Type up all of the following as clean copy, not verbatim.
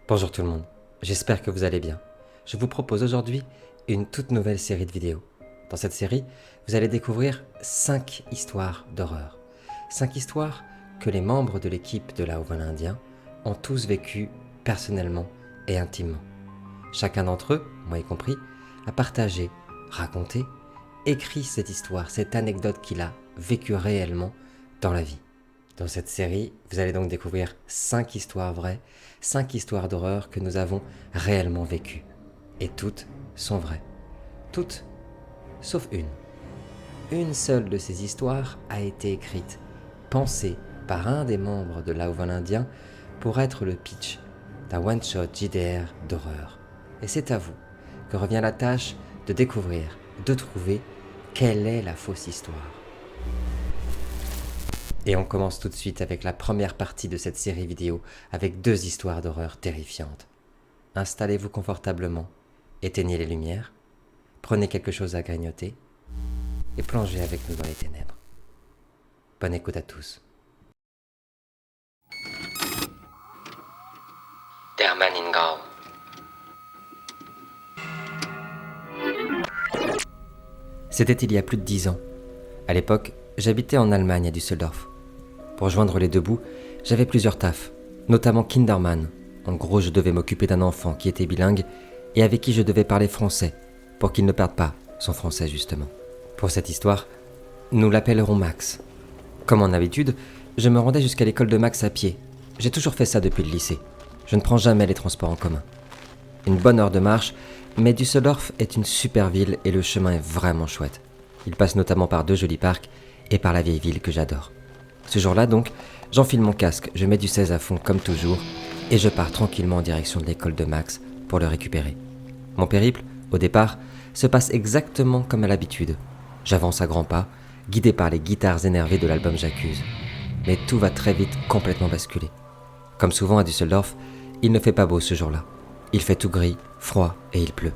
Bonjour tout le monde, j'espère que vous allez bien. Je vous propose aujourd'hui une toute nouvelle série de vidéos. Dans cette série, vous allez découvrir 5 histoires d'horreur. 5 histoires que les membres de l'équipe de la Au Vol Indien ont tous vécues personnellement et intimement. Chacun d'entre eux, moi y compris, a partagé, raconté, écrit cette histoire, cette anecdote qu'il a vécue réellement dans la vie. Dans cette série, vous allez donc découvrir 5 histoires vraies, 5 histoires d'horreur que nous avons réellement vécues. Et toutes sont vraies. Toutes, sauf une. Une seule de ces histoires a été écrite, pensée par un des membres de la Au Vol Indien pour être le pitch d'un one-shot JDR d'horreur. Et c'est à vous que revient la tâche de découvrir, de trouver quelle est la fausse histoire. Et on commence tout de suite avec la première partie de cette série vidéo, avec 2 histoires d'horreur terrifiantes. Installez-vous confortablement, éteignez les lumières, prenez quelque chose à grignoter et plongez avec nous dans les ténèbres. Bonne écoute à tous. Dermaningau. C'était il y a plus de 10 ans. À l'époque, j'habitais en Allemagne à Düsseldorf. Pour joindre les deux bouts, j'avais plusieurs tafs, notamment Kindermann. En gros, je devais m'occuper d'un enfant qui était bilingue et avec qui je devais parler français, pour qu'il ne perde pas son français justement. Pour cette histoire, nous l'appellerons Max. Comme en habitude, je me rendais jusqu'à l'école de Max à pied. J'ai toujours fait ça depuis le lycée. Je ne prends jamais les transports en commun. Une bonne heure de marche, mais Düsseldorf est une super ville et le chemin est vraiment chouette. Il passe notamment par 2 jolis parcs et par la vieille ville que j'adore. Ce jour-là donc, j'enfile mon casque, je mets du 16 à fond comme toujours et je pars tranquillement en direction de l'école de Max pour le récupérer. Mon périple, au départ, se passe exactement comme à l'habitude. J'avance à grands pas, guidé par les guitares énervées de l'album J'accuse. Mais tout va très vite complètement basculer. Comme souvent à Düsseldorf, il ne fait pas beau ce jour-là. Il fait tout gris, froid et il pleut.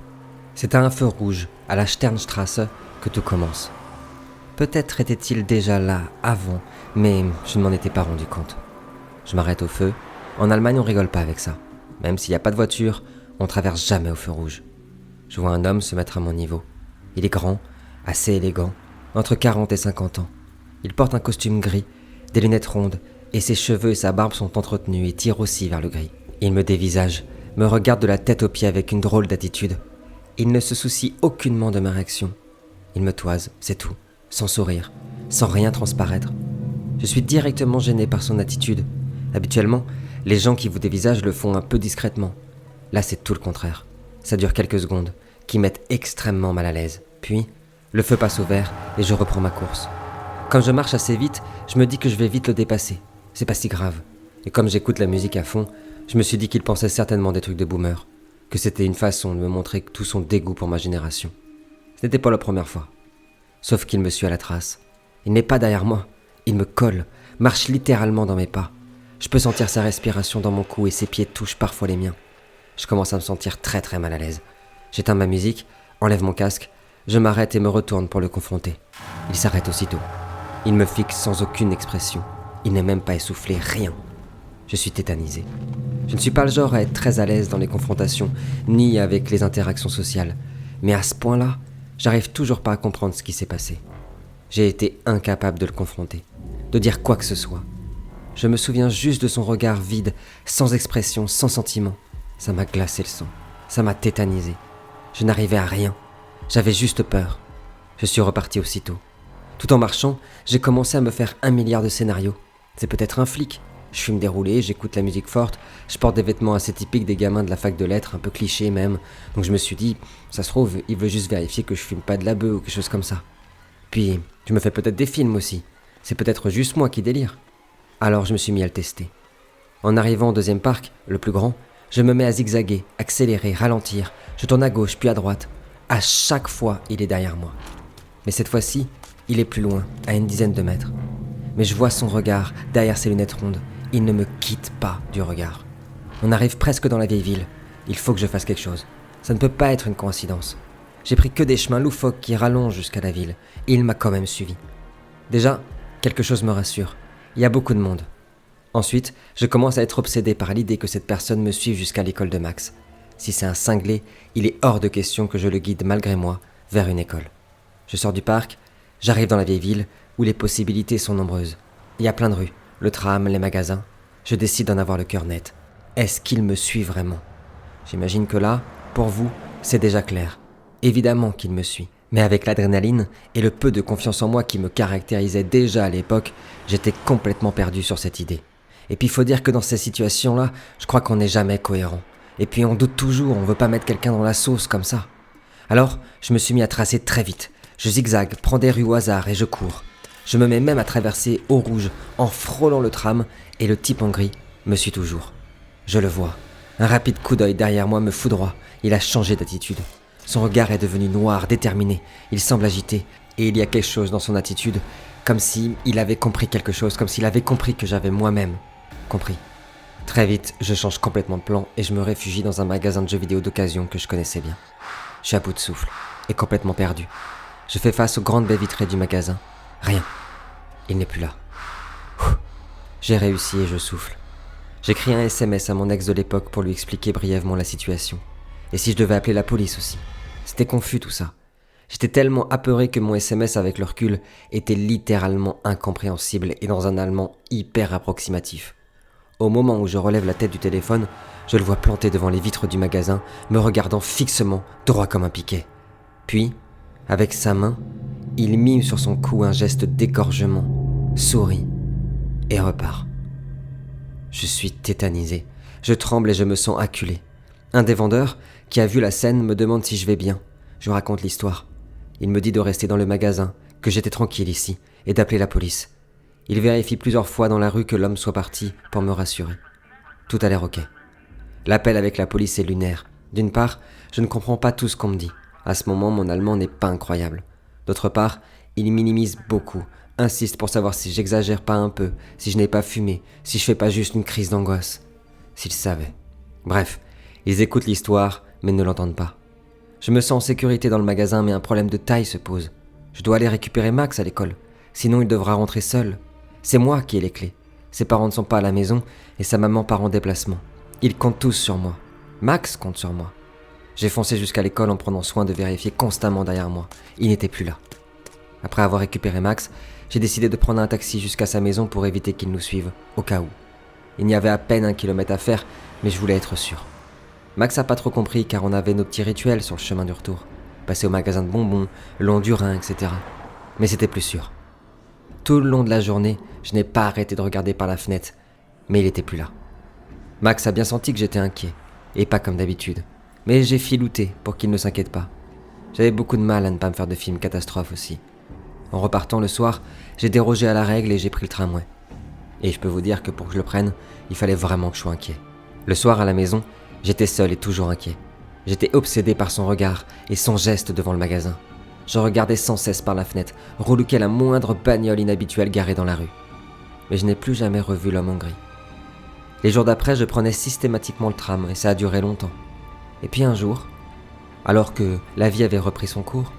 C'est à un feu rouge, à la Sternstrasse, que tout commence. Peut-être était-il déjà là avant, mais je ne m'en étais pas rendu compte. Je m'arrête au feu. En Allemagne, on rigole pas avec ça. Même s'il n'y a pas de voiture, on traverse jamais au feu rouge. Je vois un homme se mettre à mon niveau. Il est grand, assez élégant, entre 40 et 50 ans. Il porte un costume gris, des lunettes rondes, et ses cheveux et sa barbe sont entretenus et tirent aussi vers le gris. Il me dévisage, me regarde de la tête aux pieds avec une drôle d'attitude. Il ne se soucie aucunement de ma réaction. Il me toise, c'est tout, sans sourire, sans rien transparaître. Je suis directement gêné par son attitude. Habituellement, les gens qui vous dévisagent le font un peu discrètement. Là, c'est tout le contraire. Ça dure quelques secondes, qui mettent extrêmement mal à l'aise. Puis, le feu passe au vert et je reprends ma course. Comme je marche assez vite, je me dis que je vais vite le dépasser. C'est pas si grave. Et comme j'écoute la musique à fond, je me suis dit qu'il pensait certainement des trucs de boomer, que c'était une façon de me montrer tout son dégoût pour ma génération. Ce n'était pas la première fois. Sauf qu'il me suit à la trace. Il n'est pas derrière moi. Il me colle, marche littéralement dans mes pas. Je peux sentir sa respiration dans mon cou et ses pieds touchent parfois les miens. Je commence à me sentir très très mal à l'aise. J'éteins ma musique, enlève mon casque, je m'arrête et me retourne pour le confronter. Il s'arrête aussitôt. Il me fixe sans aucune expression. Il n'est même pas essoufflé, rien. Je suis tétanisé. Je ne suis pas le genre à être très à l'aise dans les confrontations, ni avec les interactions sociales. Mais à ce point-là, j'arrive toujours pas à comprendre ce qui s'est passé. J'ai été incapable de le confronter, de dire quoi que ce soit. Je me souviens juste de son regard vide, sans expression, sans sentiment. Ça m'a glacé le sang, ça m'a tétanisé. Je n'arrivais à rien, j'avais juste peur. Je suis reparti aussitôt. Tout en marchant, j'ai commencé à me faire 1 milliard de scénarios. C'est peut-être un flic. Je fume des roulés, j'écoute la musique forte, je porte des vêtements assez typiques des gamins de la fac de lettres, un peu clichés même. Donc je me suis dit, ça se trouve, il veut juste vérifier que je fume pas de la beuh ou quelque chose comme ça. Puis, je me fais peut-être des films aussi. C'est peut-être juste moi qui délire. Alors je me suis mis à le tester. En arrivant au 2e parc, le plus grand, je me mets à zigzaguer, accélérer, ralentir. Je tourne à gauche puis à droite. À chaque fois, il est derrière moi. Mais cette fois-ci, il est plus loin, à une dizaine de mètres. Mais je vois son regard derrière ses lunettes rondes. Il ne me quitte pas du regard. On arrive presque dans la vieille ville. Il faut que je fasse quelque chose. Ça ne peut pas être une coïncidence. J'ai pris que des chemins loufoques qui rallongent jusqu'à la ville. Et il m'a quand même suivi. Déjà, quelque chose me rassure. Il y a beaucoup de monde. Ensuite, je commence à être obsédé par l'idée que cette personne me suive jusqu'à l'école de Max. Si c'est un cinglé, il est hors de question que je le guide malgré moi vers une école. Je sors du parc, j'arrive dans la vieille ville où les possibilités sont nombreuses. Il y a plein de rues, le tram, les magasins. Je décide d'en avoir le cœur net. Est-ce qu'il me suit vraiment ? J'imagine que là, pour vous, c'est déjà clair. Évidemment qu'il me suit. Mais avec l'adrénaline et le peu de confiance en moi qui me caractérisait déjà à l'époque, j'étais complètement perdu sur cette idée. Et puis il faut dire que dans ces situations-là, je crois qu'on n'est jamais cohérent. Et puis on doute toujours, on veut pas mettre quelqu'un dans la sauce comme ça. Alors, je me suis mis à tracer très vite. Je zigzague, prends des rues au hasard et je cours. Je me mets même à traverser au rouge en frôlant le tram et le type en gris me suit toujours. Je le vois. Un rapide coup d'œil derrière moi me foudroie. Il a changé d'attitude. Son regard est devenu noir, déterminé. Il semble agité et il y a quelque chose dans son attitude, comme s'il avait compris quelque chose, comme s'il avait compris que j'avais moi-même compris. Très vite, je change complètement de plan et je me réfugie dans un magasin de jeux vidéo d'occasion que je connaissais bien. Je suis à bout de souffle et complètement perdu. Je fais face aux grandes baies vitrées du magasin. Rien. Il n'est plus là. J'ai réussi et je souffle. J'écris un SMS à mon ex de l'époque pour lui expliquer brièvement la situation. Et si je devais appeler la police aussi. C'était confus tout ça. J'étais tellement apeuré que mon SMS avec le recul était littéralement incompréhensible et dans un allemand hyper approximatif. Au moment où je relève la tête du téléphone, je le vois planté devant les vitres du magasin, me regardant fixement, droit comme un piquet. Puis, avec sa main, il mime sur son cou un geste d'égorgement, sourit et repart. Je suis tétanisé, je tremble et je me sens acculé. Un des vendeurs, qui a vu la scène, me demande si je vais bien. Je raconte l'histoire. Il me dit de rester dans le magasin, que j'étais tranquille ici, et d'appeler la police. Il vérifie plusieurs fois dans la rue que l'homme soit parti pour me rassurer. Tout a l'air ok. L'appel avec la police est lunaire. D'une part, je ne comprends pas tout ce qu'on me dit. À ce moment, mon allemand n'est pas incroyable. D'autre part, il minimise beaucoup, insiste pour savoir si j'exagère pas un peu, si je n'ai pas fumé, si je fais pas juste une crise d'angoisse. S'ils savaient. Bref, ils écoutent l'histoire, mais ne l'entendent pas. Je me sens en sécurité dans le magasin, mais un problème de taille se pose. Je dois aller récupérer Max à l'école, sinon il devra rentrer seul. C'est moi qui ai les clés. Ses parents ne sont pas à la maison et sa maman part en déplacement. Ils comptent tous sur moi. Max compte sur moi. J'ai foncé jusqu'à l'école en prenant soin de vérifier constamment derrière moi. Il n'était plus là. Après avoir récupéré Max, j'ai décidé de prendre un taxi jusqu'à sa maison pour éviter qu'il nous suive, au cas où. Il n'y avait à peine 1 kilomètre à faire, mais je voulais être sûr. Max n'a pas trop compris car on avait nos petits rituels sur le chemin du retour. Passer au magasin de bonbons, le long du Rhin, etc. Mais c'était plus sûr. Tout le long de la journée, je n'ai pas arrêté de regarder par la fenêtre, mais il était plus là. Max a bien senti que j'étais inquiet, et pas comme d'habitude. Mais j'ai filouté pour qu'il ne s'inquiète pas. J'avais beaucoup de mal à ne pas me faire de film catastrophe aussi. En repartant le soir, j'ai dérogé à la règle et j'ai pris le tramway. Et je peux vous dire que pour que je le prenne, il fallait vraiment que je sois inquiet. Le soir à la maison, j'étais seul et toujours inquiet. J'étais obsédé par son regard et son geste devant le magasin. Je regardais sans cesse par la fenêtre, relouquais la moindre bagnole inhabituelle garée dans la rue. Mais je n'ai plus jamais revu l'homme en gris. Les jours d'après, je prenais systématiquement le tram et ça a duré longtemps. Et puis un jour, alors que la vie avait repris son cours,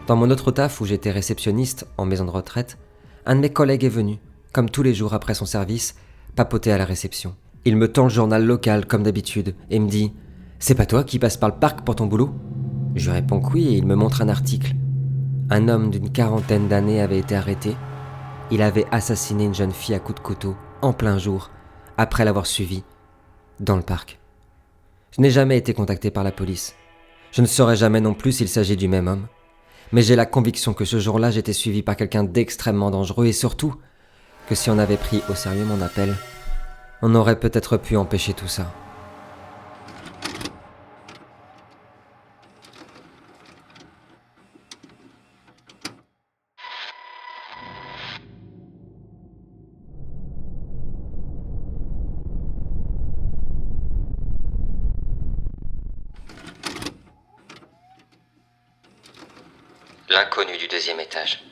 dans mon autre taf où j'étais réceptionniste en maison de retraite, un de mes collègues est venu, comme tous les jours après son service, papoter à la réception. Il me tend le journal local comme d'habitude et me dit « C'est pas toi qui passes par le parc pour ton boulot ?» Je lui réponds que oui et il me montre un article. Un homme d'une 40aine d'années avait été arrêté. Il avait assassiné une jeune fille à coups de couteau, en plein jour, après l'avoir suivie dans le parc. Je n'ai jamais été contacté par la police. Je ne saurais jamais non plus s'il s'agit du même homme. Mais j'ai la conviction que ce jour-là, j'étais suivi par quelqu'un d'extrêmement dangereux et surtout que si on avait pris au sérieux mon appel, on aurait peut-être pu empêcher tout ça. L'inconnu du 2e étage.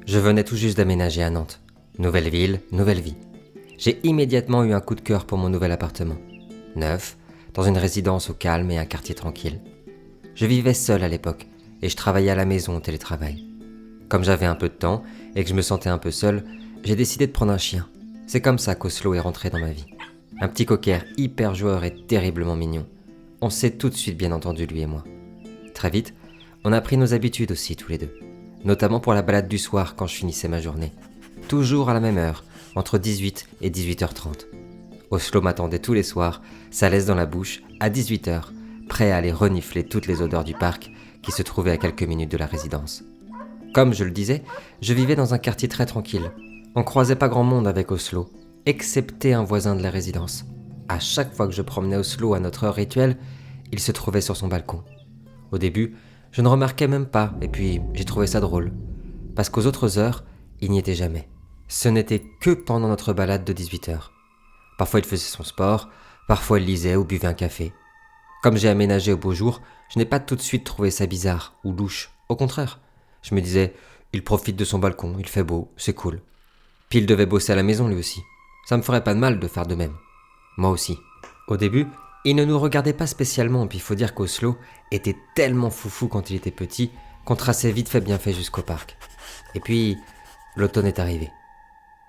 Je venais tout juste d'aménager à Nantes. Nouvelle ville, nouvelle vie. J'ai immédiatement eu un coup de cœur pour mon nouvel appartement. Neuf, dans une résidence au calme et un quartier tranquille. Je vivais seul à l'époque et je travaillais à la maison au télétravail. Comme j'avais un peu de temps et que je me sentais un peu seul, j'ai décidé de prendre un chien. C'est comme ça qu'Oslo est rentré dans ma vie. Un petit cocker hyper joueur et terriblement mignon. On s'est tout de suite bien entendu, lui et moi. Très vite, on a pris nos habitudes aussi tous les deux. Notamment pour la balade du soir quand je finissais ma journée. Toujours à la même heure, entre 18 et 18h30. Oslo m'attendait tous les soirs, sa laisse dans la bouche, à 18h, prêt à aller renifler toutes les odeurs du parc qui se trouvait à quelques minutes de la résidence. Comme je le disais, je vivais dans un quartier très tranquille. On croisait pas grand monde avec Oslo, excepté un voisin de la résidence. À chaque fois que je promenais Oslo à notre heure rituelle, il se trouvait sur son balcon. Au début, je ne remarquais même pas, et puis j'ai trouvé ça drôle. Parce qu'aux autres heures, il n'y était jamais. Ce n'était que pendant notre balade de 18h. Parfois il faisait son sport, parfois il lisait ou buvait un café. Comme j'ai aménagé au beau jour, je n'ai pas tout de suite trouvé ça bizarre ou louche. Au contraire, je me disais, il profite de son balcon, il fait beau, c'est cool. Puis il devait bosser à la maison lui aussi. Ça me ferait pas de mal de faire de même. Moi aussi. Au début, il ne nous regardait pas spécialement, puis il faut dire qu'Oslo était tellement foufou quand il était petit qu'on traçait vite fait bien fait jusqu'au parc. Et puis, l'automne est arrivé.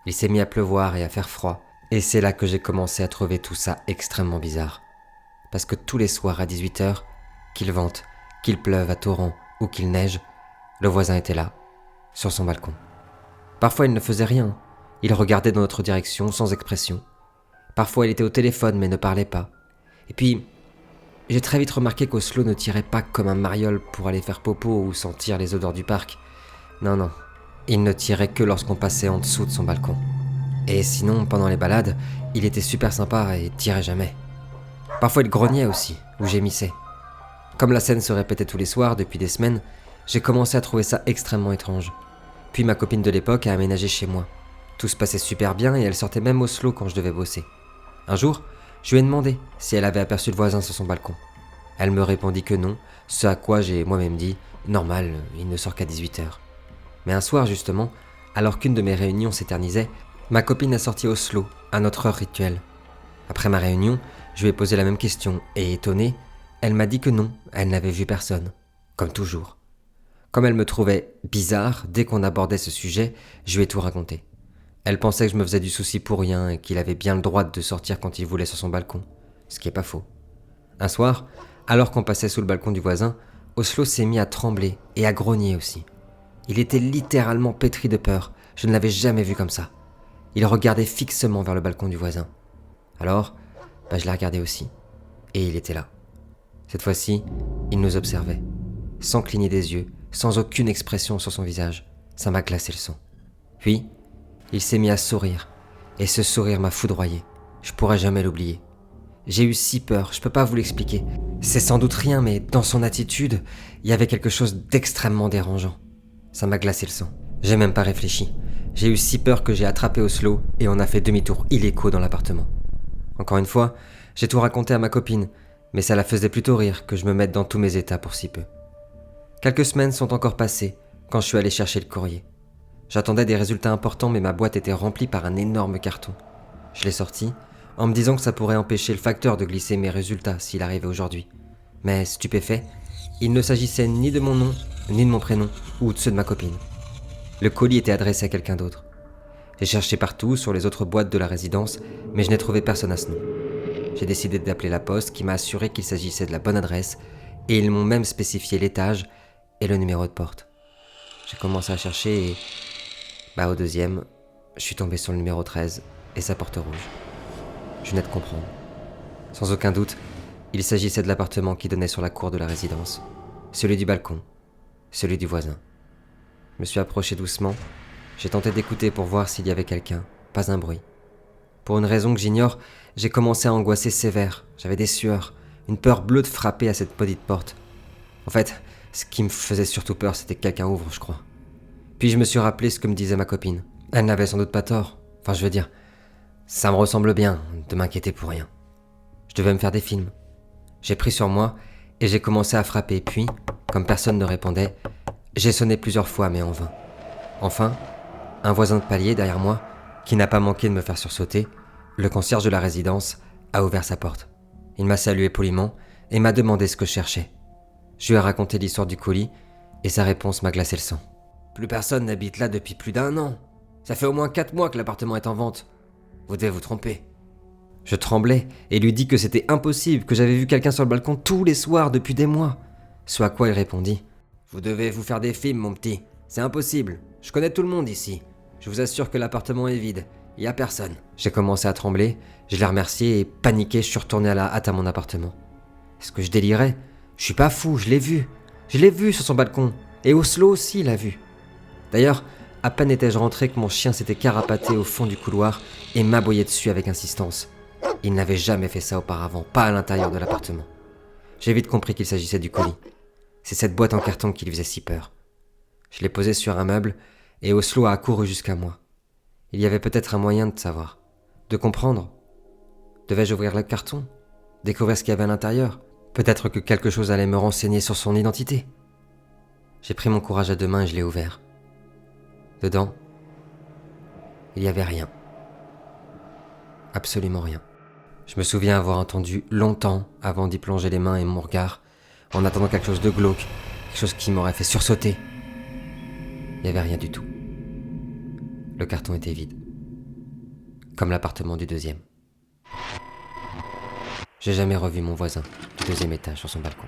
Il s'est mis à pleuvoir et à faire froid, et c'est là que j'ai commencé à trouver tout ça extrêmement bizarre. Parce que tous les soirs à 18h, qu'il vente, qu'il pleuve à torrent ou qu'il neige, le voisin était là, sur son balcon. Parfois il ne faisait rien, il regardait dans notre direction sans expression. Parfois il était au téléphone mais ne parlait pas. Et puis, j'ai très vite remarqué qu'Oslo ne tirait pas comme un mariole pour aller faire popo ou sentir les odeurs du parc. Non, il ne tirait que lorsqu'on passait en dessous de son balcon. Et sinon, pendant les balades, il était super sympa et tirait jamais. Parfois il grognait aussi, ou gémissait. Comme la scène se répétait tous les soirs depuis des semaines, j'ai commencé à trouver ça extrêmement étrange. Puis ma copine de l'époque a aménagé chez moi. Tout se passait super bien et elle sortait même Oslo quand je devais bosser. Un jour, je lui ai demandé si elle avait aperçu le voisin sur son balcon. Elle me répondit que non, ce à quoi j'ai moi-même dit « Normal, il ne sort qu'à 18h ». Mais un soir justement, alors qu'une de mes réunions s'éternisait, ma copine a sorti Oslo à notre heure rituelle. Après ma réunion, je lui ai posé la même question et étonnée, elle m'a dit que non, elle n'avait vu personne, comme toujours. Comme elle me trouvait bizarre dès qu'on abordait ce sujet, je lui ai tout raconté. Elle pensait que je me faisais du souci pour rien et qu'il avait bien le droit de sortir quand il voulait sur son balcon, ce qui est pas faux. Un soir, alors qu'on passait sous le balcon du voisin, Oslo s'est mis à trembler et à grogner aussi. Il était littéralement pétri de peur, je ne l'avais jamais vu comme ça. Il regardait fixement vers le balcon du voisin. Alors, je l'ai regardé aussi, et il était là. Cette fois-ci, il nous observait, sans cligner des yeux, sans aucune expression sur son visage. Ça m'a glacé le sang. Puis, il s'est mis à sourire, et ce sourire m'a foudroyé. Je pourrai jamais l'oublier. J'ai eu si peur, je peux pas vous l'expliquer. C'est sans doute rien, mais dans son attitude, il y avait quelque chose d'extrêmement dérangeant. Ça m'a glacé le sang. J'ai même pas réfléchi. J'ai eu si peur que j'ai attrapé Oslo et on a fait demi-tour illico dans l'appartement. Encore une fois, j'ai tout raconté à ma copine, mais ça la faisait plutôt rire que je me mette dans tous mes états pour si peu. Quelques semaines sont encore passées quand je suis allé chercher le courrier. J'attendais des résultats importants, mais ma boîte était remplie par un énorme carton. Je l'ai sorti, en me disant que ça pourrait empêcher le facteur de glisser mes résultats s'il arrivait aujourd'hui. Mais stupéfait, il ne s'agissait ni de mon nom, ni de mon prénom, ou de ceux de ma copine. Le colis était adressé à quelqu'un d'autre. J'ai cherché partout sur les autres boîtes de la résidence, mais je n'ai trouvé personne à ce nom. J'ai décidé d'appeler la poste qui m'a assuré qu'il s'agissait de la bonne adresse, et ils m'ont même spécifié l'étage et le numéro de porte. J'ai commencé à chercher et, au deuxième, je suis tombé sur le numéro 13 et sa porte rouge. Je venais de comprendre. Sans aucun doute, il s'agissait de l'appartement qui donnait sur la cour de la résidence, celui du balcon, celui du voisin. Je me suis approché doucement, j'ai tenté d'écouter pour voir s'il y avait quelqu'un, pas un bruit. Pour une raison que j'ignore, j'ai commencé à angoisser sévère, j'avais des sueurs, une peur bleue de frapper à cette maudite porte. En fait, ce qui me faisait surtout peur, c'était que quelqu'un ouvre, je crois. Puis je me suis rappelé ce que me disait ma copine. Elle n'avait sans doute pas tort, enfin je veux dire, ça me ressemble bien de m'inquiéter pour rien. Je devais me faire des films. J'ai pris sur moi et j'ai commencé à frapper, puis, comme personne ne répondait, j'ai sonné plusieurs fois mais en vain. Enfin, un voisin de palier derrière moi, qui n'a pas manqué de me faire sursauter, le concierge de la résidence, a ouvert sa porte. Il m'a salué poliment et m'a demandé ce que je cherchais. Je lui ai raconté l'histoire du colis et sa réponse m'a glacé le sang. « Plus personne n'habite là depuis plus d'1 an. Ça fait au moins 4 mois que l'appartement est en vente. Vous devez vous tromper. Je tremblais et lui dis que c'était impossible, que j'avais vu quelqu'un sur le balcon tous les soirs depuis des mois. Ce à quoi il répondit: Vous devez vous faire des films, mon petit. C'est impossible. Je connais tout le monde ici. Je vous assure que l'appartement est vide. Il y a personne. J'ai commencé à trembler, je l'ai remercié et paniqué, je suis retourné à la hâte à mon appartement. Est-ce que je délirais? Je suis pas fou, je l'ai vu. Je l'ai vu sur son balcon. Et Oslo aussi l'a vu. D'ailleurs, à peine étais-je rentré que mon chien s'était carapaté au fond du couloir et m'aboyait dessus avec insistance. Il n'avait jamais fait ça auparavant, pas à l'intérieur de l'appartement. J'ai vite compris qu'il s'agissait du colis. C'est cette boîte en carton qui lui faisait si peur. Je l'ai posée sur un meuble et Oslo a accouru jusqu'à moi. Il y avait peut-être un moyen de savoir, de comprendre. Devais-je ouvrir le carton? Découvrir ce qu'il y avait à l'intérieur? Peut-être que quelque chose allait me renseigner sur son identité. J'ai pris mon courage à deux mains et je l'ai ouvert. Dedans, il n'y avait rien. Absolument rien. Je me souviens avoir entendu longtemps avant d'y plonger les mains et mon regard, en attendant quelque chose de glauque, quelque chose qui m'aurait fait sursauter. Il n'y avait rien du tout. Le carton était vide. Comme l'appartement du deuxième. J'ai jamais revu mon voisin du deuxième étage sur son balcon.